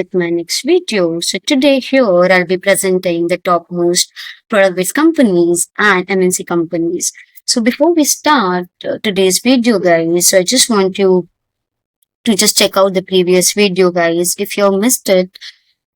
with my next video. So today here I'll be presenting the top most product-based companies and MNC companies. So before we start today's video guys, so I just want you to just check out the previous video guys. If you missed it,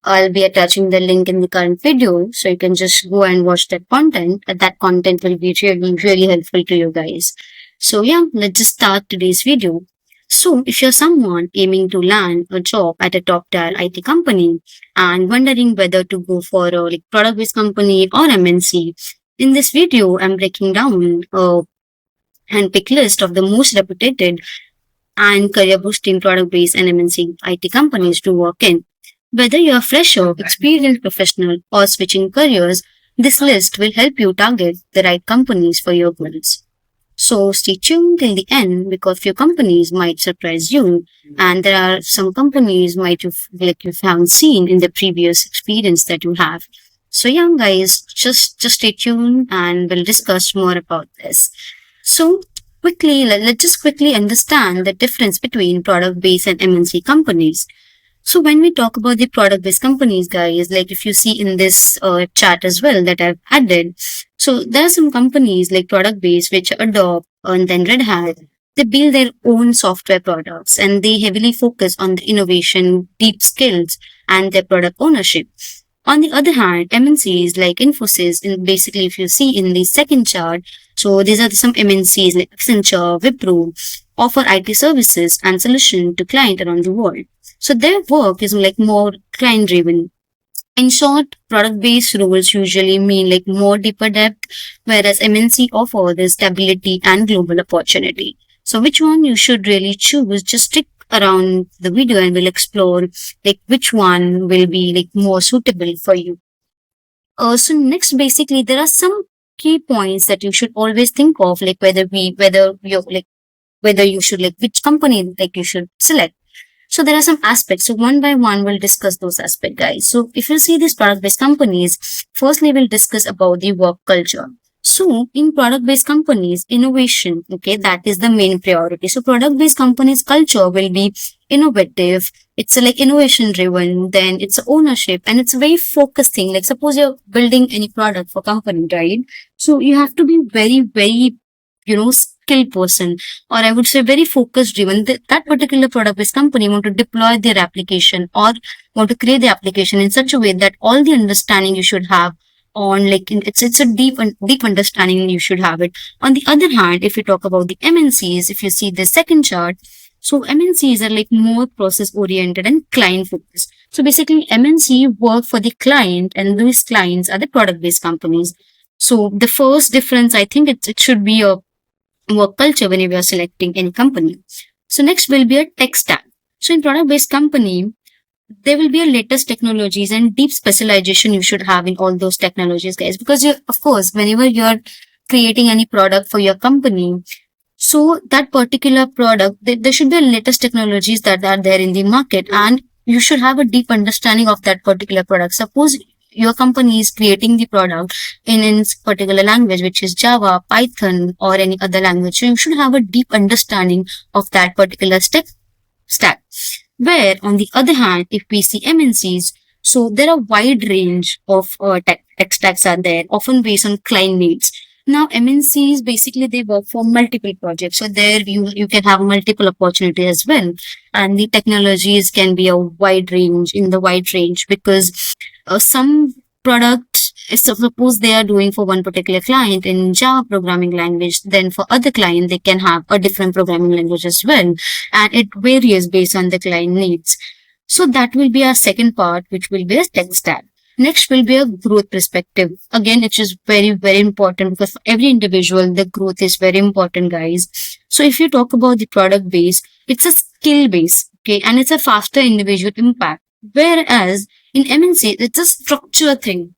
I'll be attaching the link in the current video so you can just go and watch that content. That content will be really helpful to you guys. So yeah, let's just start today's video. So if you're someone aiming to land a job at a top tier IT company and wondering whether to go for a product based company or MNC, in this video I'm breaking down a handpicked list of the most reputed and career boosting product based and MNC IT companies to work in. Whether you're a fresher, experienced professional, or switching careers, this list will help you target the right companies for your goals. So stay tuned till the end because few companies might surprise you, and there are some companies might you haven't seen in the previous experience that you have. So yeah, guys, just stay tuned and we'll discuss more about this. So let's just quickly understand the difference between product-based and MNC companies. So when we talk about the product-based companies, guys, like if you see in this chart as well that I've added, so there are some companies like product-based which Adobe and then Red Hat, they build their own software products and they heavily focus on the innovation, deep skills, and their product ownership. On the other hand, MNCs like Infosys, in basically if you see in the second chart, so these are some MNCs like Accenture, Wipro, offer IT services and solution to clients around the world. So their work is more client driven. In short, product based roles usually mean more deeper depth, whereas MNC offer the stability and global opportunity. So which one you should really choose? Just stick around the video and we'll explore which one will be more suitable for you. So next, basically, there are some key points that you should always think of, whether you should which company you should select. So there are some aspects. So one by one, we'll discuss those aspects, guys. So if you see these product-based companies, firstly, we'll discuss about the work culture. So in product-based companies, innovation, okay, that is the main priority. So product-based companies culture will be innovative. It's innovation driven, then it's ownership and it's a very focused thing. Like suppose you're building any product for company, right? So you have to be very, skilled person, or I would say very focus driven. That particular product based company want to deploy their application or want to create the application in such a way that all the understanding you should have on it's a deep understanding you should have it. On the other hand, if you talk about the MNCs, if you see the second chart, so MNCs are more process oriented and client focused. So basically MNC work for the client and these clients are the product based companies. So the first difference, I think it should be a work culture when you are selecting any company. So next will be a tech stack. So in product-based company, there will be a latest technologies and deep specialization you should have in all those technologies, guys. Because of course, whenever you're creating any product for your company, so that particular product, there should be a latest technologies that are there in the market, and you should have a deep understanding of that particular product. Suppose your company is creating the product in a particular language, which is Java, Python, or any other language. So you should have a deep understanding of that particular stack. Where on the other hand, if we see MNCs, so there are wide range of tech stacks are there, often based on client needs. Now MNCs basically they work for multiple projects. So there you can have multiple opportunities as well. And the technologies can be a wide range because some products, suppose they are doing for one particular client in Java programming language, then for other client, they can have a different programming language as well. And it varies based on the client needs. So that will be our second part, which will be a tech stack. Next will be a growth perspective. Again, it is very important because for every individual, the growth is very important, guys. So if you talk about the product base, it's a skill base, okay, and it's a faster individual impact. Whereas in MNC, it's a structure thing.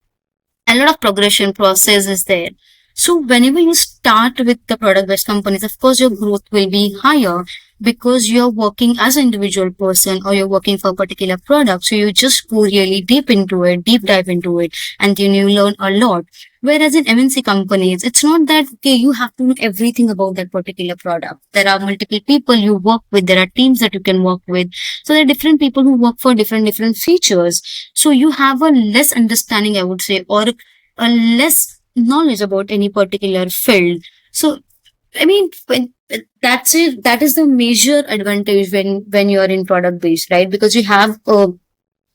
A lot of progression process is there. So whenever you start with the product-based companies, of course, your growth will be higher because you're working as an individual person or you're working for a particular product. So you just go really deep into it, deep dive into it, and then you learn a lot. Whereas in MNC companies, it's not that, okay, you have to know everything about that particular product. There are multiple people you work with. There are teams that you can work with. So there are different people who work for different features. So you have a less understanding, I would say, or a less knowledge about any particular field. So I mean, that's it. That is the major advantage when you are in product based, right? Because you have a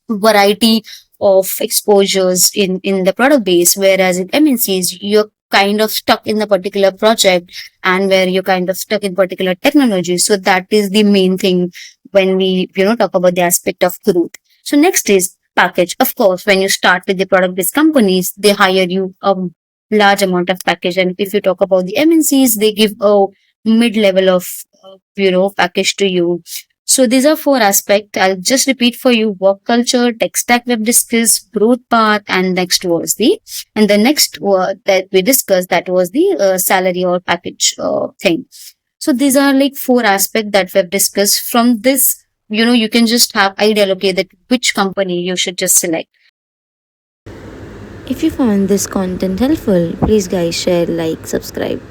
variety of exposures in the product base, whereas in MNCs you're kind of stuck in the particular project and where you're kind of stuck in particular technology. So that is the main thing when we talk about the aspect of growth. So next is package. Of course, when you start with the product based companies, they hire you a large amount of package, and if you talk about the MNCs, they give a mid level of package to you. So these are four aspects. I'll just repeat for you: work culture, tech stack we've discussed, growth path, and next was the next that we discussed, that was the salary or package thing. So these are like four aspects that we've discussed. From this, you can just have idea, okay, that which company you should just select. If you found this content helpful, please guys share, like, subscribe.